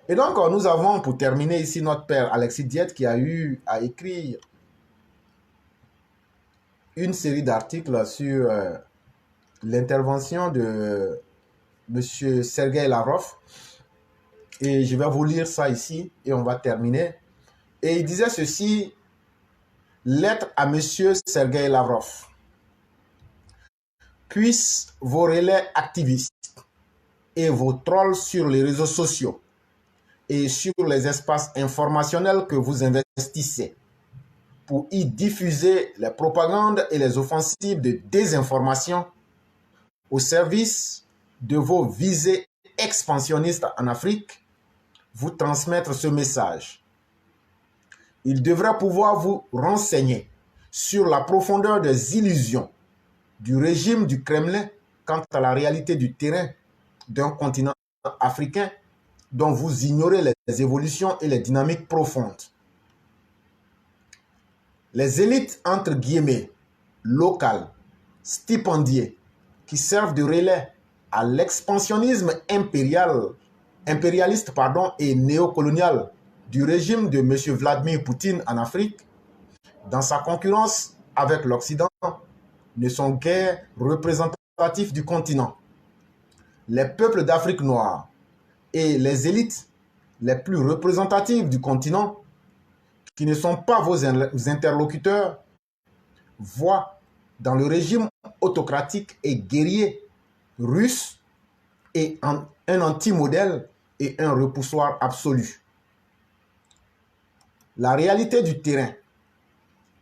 Et donc, nous avons, pour terminer ici, notre père Alexis Diet qui a eu à écrire une série d'articles sur l'intervention de M. Sergei Lavrov. Et je vais vous lire ça ici et on va terminer. Et il disait ceci, lettre à M. Sergei Lavrov. Puissent vos relais activistes et vos trolls sur les réseaux sociaux et sur les espaces informationnels que vous investissez pour y diffuser les propagandes et les offensives de désinformation au service de vos visées expansionnistes en Afrique, vous transmettre ce message. Il devrait pouvoir vous renseigner sur la profondeur des illusions du régime du Kremlin quant à la réalité du terrain d'un continent africain dont vous ignorez les évolutions et les dynamiques profondes. Les élites, entre guillemets, locales, stipendiées, qui servent de relais à l'expansionnisme impérialiste et néocolonial du régime de M. Vladimir Poutine en Afrique, dans sa concurrence avec l'Occident, ne sont guère représentatifs du continent. Les peuples d'Afrique noire et les élites les plus représentatives du continent, qui ne sont pas vos interlocuteurs, voient dans le régime autocratique et guerrier russe et un anti-modèle et un repoussoir absolu. La réalité du terrain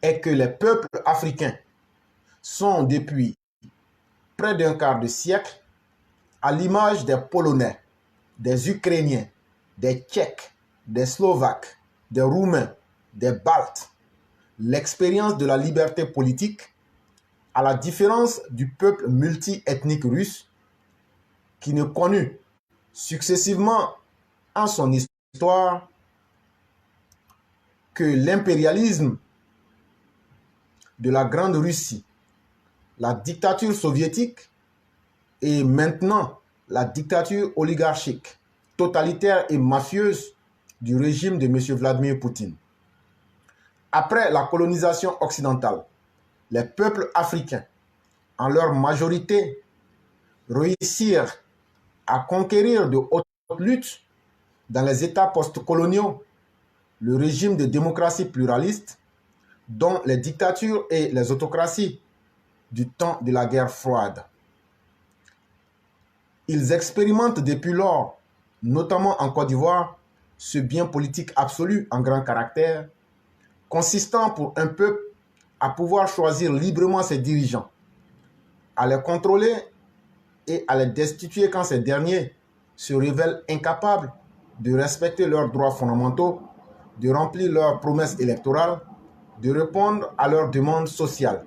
est que les peuples africains sont depuis près d'un quart de siècle à l'image des Polonais, des Ukrainiens, des Tchèques, des Slovaques, des Roumains, des Baltes, l'expérience de la liberté politique, à la différence du peuple multi-ethnique russe, qui ne connut successivement en son histoire que l'impérialisme de la Grande Russie, la dictature soviétique et maintenant la dictature oligarchique, totalitaire et mafieuse du régime de M. Vladimir Poutine. Après la colonisation occidentale, les peuples africains, en leur majorité, réussirent à conquérir de haute lutte dans les États postcoloniaux le régime de démocratie pluraliste dont les dictatures et les autocraties du temps de la guerre froide. Ils expérimentent depuis lors, notamment en Côte d'Ivoire, ce bien politique absolu en grand caractère, consistant pour un peuple à pouvoir choisir librement ses dirigeants, à les contrôler et à les destituer quand ces derniers se révèlent incapables de respecter leurs droits fondamentaux, de remplir leurs promesses électorales, de répondre à leurs demandes sociales.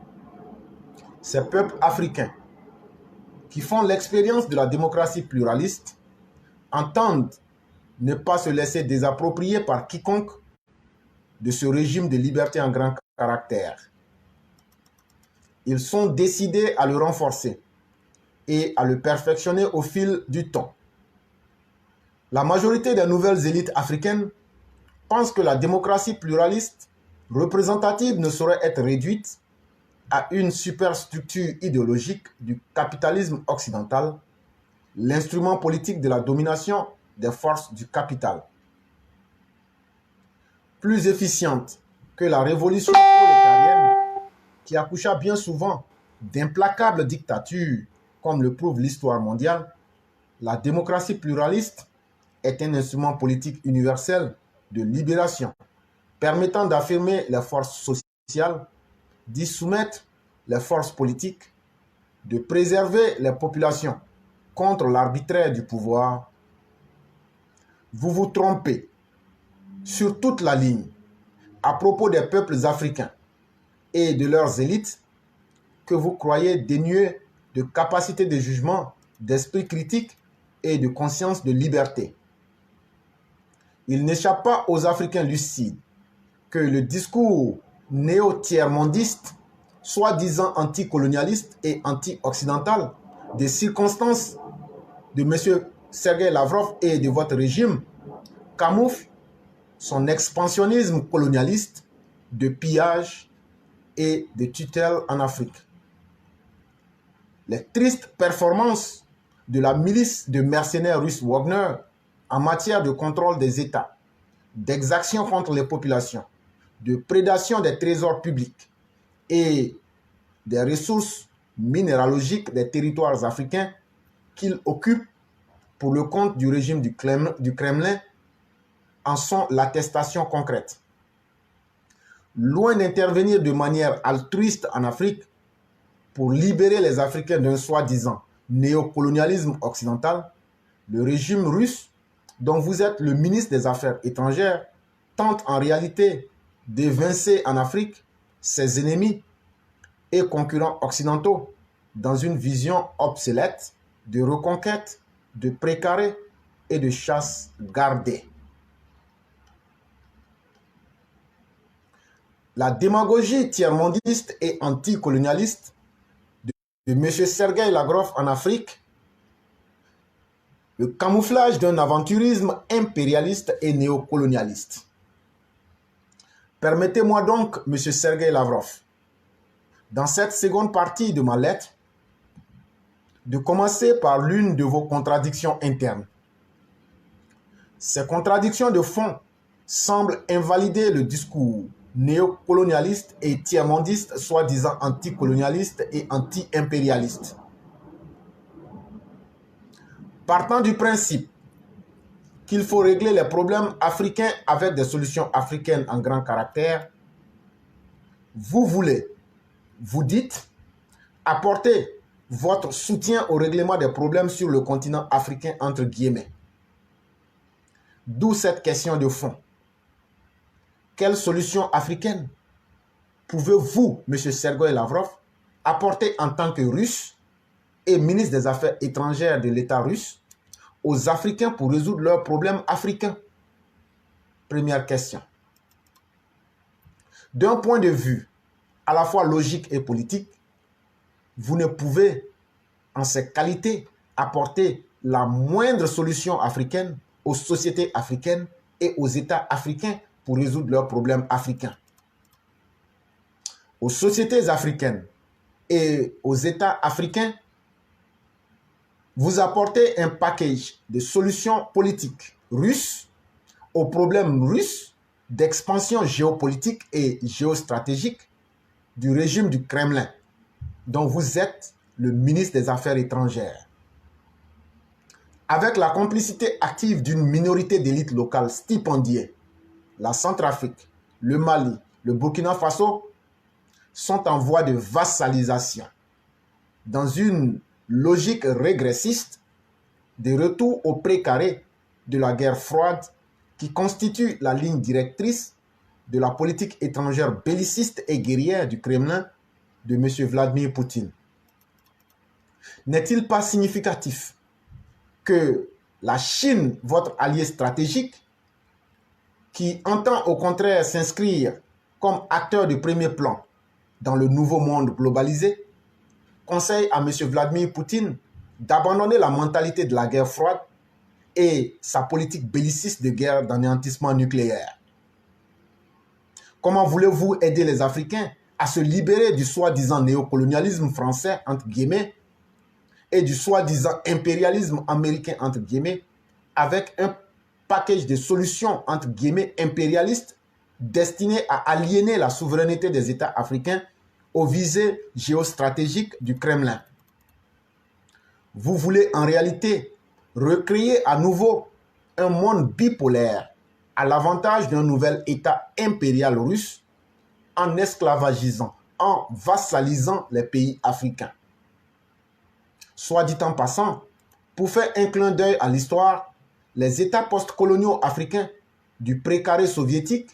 Ces peuples africains qui font l'expérience de la démocratie pluraliste entendent ne pas se laisser désapproprier par quiconque de ce régime de liberté en grand caractère. Ils sont décidés à le renforcer et à le perfectionner au fil du temps. La majorité des nouvelles élites africaines pensent que la démocratie pluraliste représentative ne saurait être réduite à une superstructure idéologique du capitalisme occidental, l'instrument politique de la domination des forces du capital. Plus efficiente que la révolution prolétarienne qui accoucha bien souvent d'implacables dictatures, comme le prouve l'histoire mondiale, la démocratie pluraliste est un instrument politique universel de libération, permettant d'affirmer les forces sociales, d'y soumettre les forces politiques, de préserver les populations contre l'arbitraire du pouvoir. Vous vous trompez sur toute la ligne à propos des peuples africains et de leurs élites que vous croyez dénués de capacité de jugement, d'esprit critique et de conscience de liberté. Il n'échappe pas aux Africains lucides que le discours néo-tiers-mondiste, soi-disant anticolonialiste et anti-occidental, des circonstances de M. Sergei Lavrov et de votre régime camoufle son expansionnisme colonialiste de pillage et de tutelle en Afrique. Les tristes performances de la milice de mercenaires russes Wagner en matière de contrôle des États, d'exactions contre les populations, de prédation des trésors publics et des ressources minéralogiques des territoires africains qu'il occupe pour le compte du régime du Kremlin en sont l'attestation concrète. Loin d'intervenir de manière altruiste en Afrique pour libérer les Africains d'un soi-disant néocolonialisme occidental, le régime russe, dont vous êtes le ministre des Affaires étrangères, tente en réalité d'évincer en Afrique ses ennemis et concurrents occidentaux dans une vision obsolète de reconquête, de précaré et de chasse gardée. La démagogie tiers-mondiste et anticolonialiste de M. Sergueï Lavrov en Afrique, le camouflage d'un aventurisme impérialiste et néocolonialiste. Permettez-moi donc, M. Sergueï Lavrov, dans cette seconde partie de ma lettre, de commencer par l'une de vos contradictions internes. Ces contradictions de fond semblent invalider le discours néocolonialiste et tiers-mondiste, soi-disant anticolonialiste et anti-impérialiste. Partant du principe qu'il faut régler les problèmes africains avec des solutions africaines en grand caractère, vous dites, apporter votre soutien au règlement des problèmes sur le continent africain entre guillemets. D'où cette question de fond. Quelle solution africaine pouvez-vous, M. Sergueï Lavrov, apporter en tant que Russe et ministre des Affaires étrangères de l'État russe aux Africains pour résoudre leurs problèmes africains? Première question. D'un point de vue à la fois logique et politique, vous ne pouvez, en ces qualités, apporter la moindre solution africaine aux sociétés africaines et aux États africains pour résoudre leurs problèmes africains. Aux sociétés africaines et aux États africains, vous apportez un package de solutions politiques russes aux problèmes russes d'expansion géopolitique et géostratégique du régime du Kremlin, dont vous êtes le ministre des Affaires étrangères. Avec la complicité active d'une minorité d'élites locales stipendiées, la Centrafrique, le Mali, le Burkina Faso sont en voie de vassalisation dans une logique régressiste de retour au précaré de la guerre froide qui constitue la ligne directrice de la politique étrangère belliciste et guerrière du Kremlin de M. Vladimir Poutine. N'est-il pas significatif que la Chine, votre allié stratégique, qui entend au contraire s'inscrire comme acteur de premier plan dans le nouveau monde globalisé, conseille à M. Vladimir Poutine d'abandonner la mentalité de la guerre froide et sa politique belliciste de guerre d'anéantissement nucléaire? Comment voulez-vous aider les Africains à se libérer du soi-disant néocolonialisme français, entre guillemets, et du soi-disant impérialisme américain, entre guillemets, avec un package de solutions, entre guillemets, impérialistes destinées à aliéner la souveraineté des États africains aux visées géostratégiques du Kremlin? Vous voulez en réalité recréer à nouveau un monde bipolaire à l'avantage d'un nouvel État impérial russe en esclavagisant, en vassalisant les pays africains. Soit dit en passant, pour faire un clin d'œil à l'histoire, les États postcoloniaux africains du précaré soviétique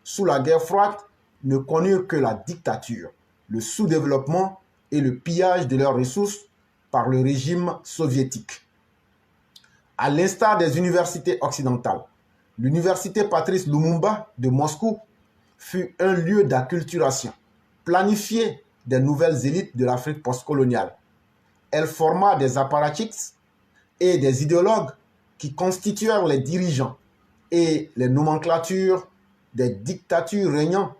sous la guerre froide ne connurent que la dictature, le sous-développement et le pillage de leurs ressources par le régime soviétique. À l'instar des universités occidentales, l'université Patrice Lumumba de Moscou fut un lieu d'acculturation, planifié des nouvelles élites de l'Afrique postcoloniale. Elle forma des apparatchiks et des idéologues qui constituèrent les dirigeants et les nomenclatures des dictatures régnant,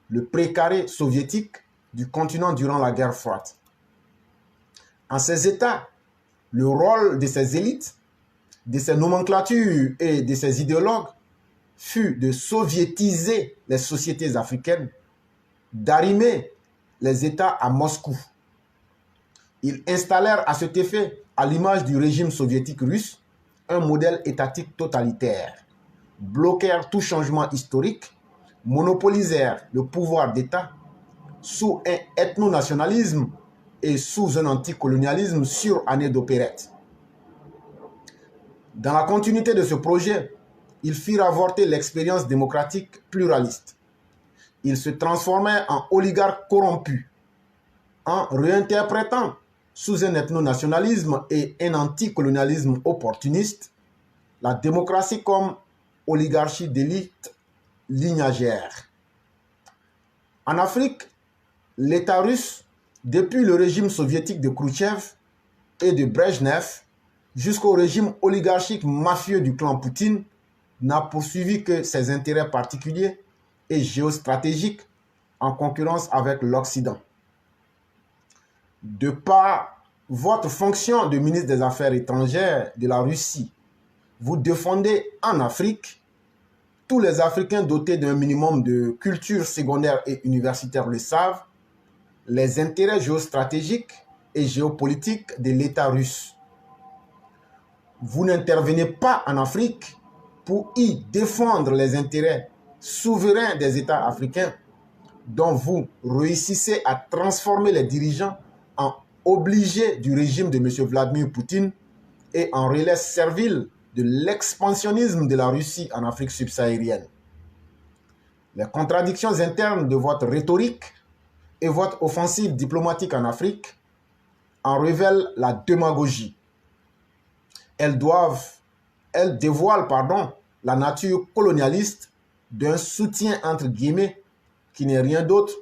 le précaré soviétique du continent durant la guerre froide. En ces États, le rôle de ces élites, de ces nomenclatures et de ces idéologues fut de soviétiser les sociétés africaines, d'arrimer les États à Moscou. Ils installèrent à cet effet, à l'image du régime soviétique russe, un modèle étatique totalitaire, bloquèrent tout changement historique, monopolisèrent le pouvoir d'État sous un ethno-nationalisme et sous un anticolonialisme suranné d'opérette. Dans la continuité de ce projet, ils firent avorter l'expérience démocratique pluraliste. Ils se transformèrent en oligarques corrompus, en réinterprétant sous un ethno-nationalisme et un anticolonialisme opportuniste la démocratie comme oligarchie d'élite lignagère. En Afrique, l'État russe, depuis le régime soviétique de Khrouchtchev et de Brejnev jusqu'au régime oligarchique mafieux du clan Poutine, n'a poursuivi que ses intérêts particuliers et géostratégiques en concurrence avec l'Occident. De par votre fonction de ministre des Affaires étrangères de la Russie, vous défendez en Afrique, tous les Africains dotés d'un minimum de culture secondaire et universitaire le savent, les intérêts géostratégiques et géopolitiques de l'État russe. Vous n'intervenez pas en Afrique pour y défendre les intérêts souverains des États africains dont vous réussissez à transformer les dirigeants en obligés du régime de M. Vladimir Poutine et en relais serviles de l'expansionnisme de la Russie en Afrique subsaharienne. Les contradictions internes de votre rhétorique et votre offensive diplomatique en Afrique en révèlent la démagogie. Elles dévoilent la nature colonialiste d'un soutien entre guillemets qui n'est rien d'autre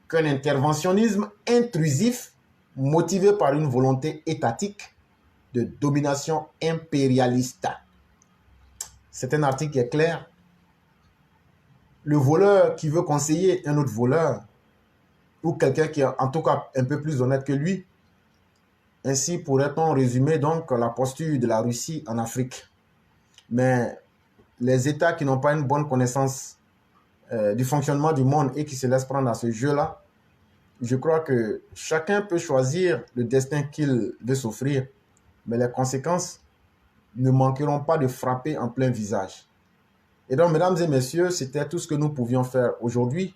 qu'un interventionnisme intrusif motivé par une volonté étatique de domination impérialiste. C'est un article qui est clair. Le voleur qui veut conseiller un autre voleur, ou quelqu'un qui est en tout cas un peu plus honnête que lui, ainsi pourrait-on résumer donc la posture de la Russie en Afrique. Mais les États qui n'ont pas une bonne connaissance du fonctionnement du monde et qui se laissent prendre à ce jeu-là, je crois que chacun peut choisir le destin qu'il veut s'offrir, mais les conséquences ne manqueront pas de frapper en plein visage. Et donc, mesdames et messieurs, c'était tout ce que nous pouvions faire aujourd'hui.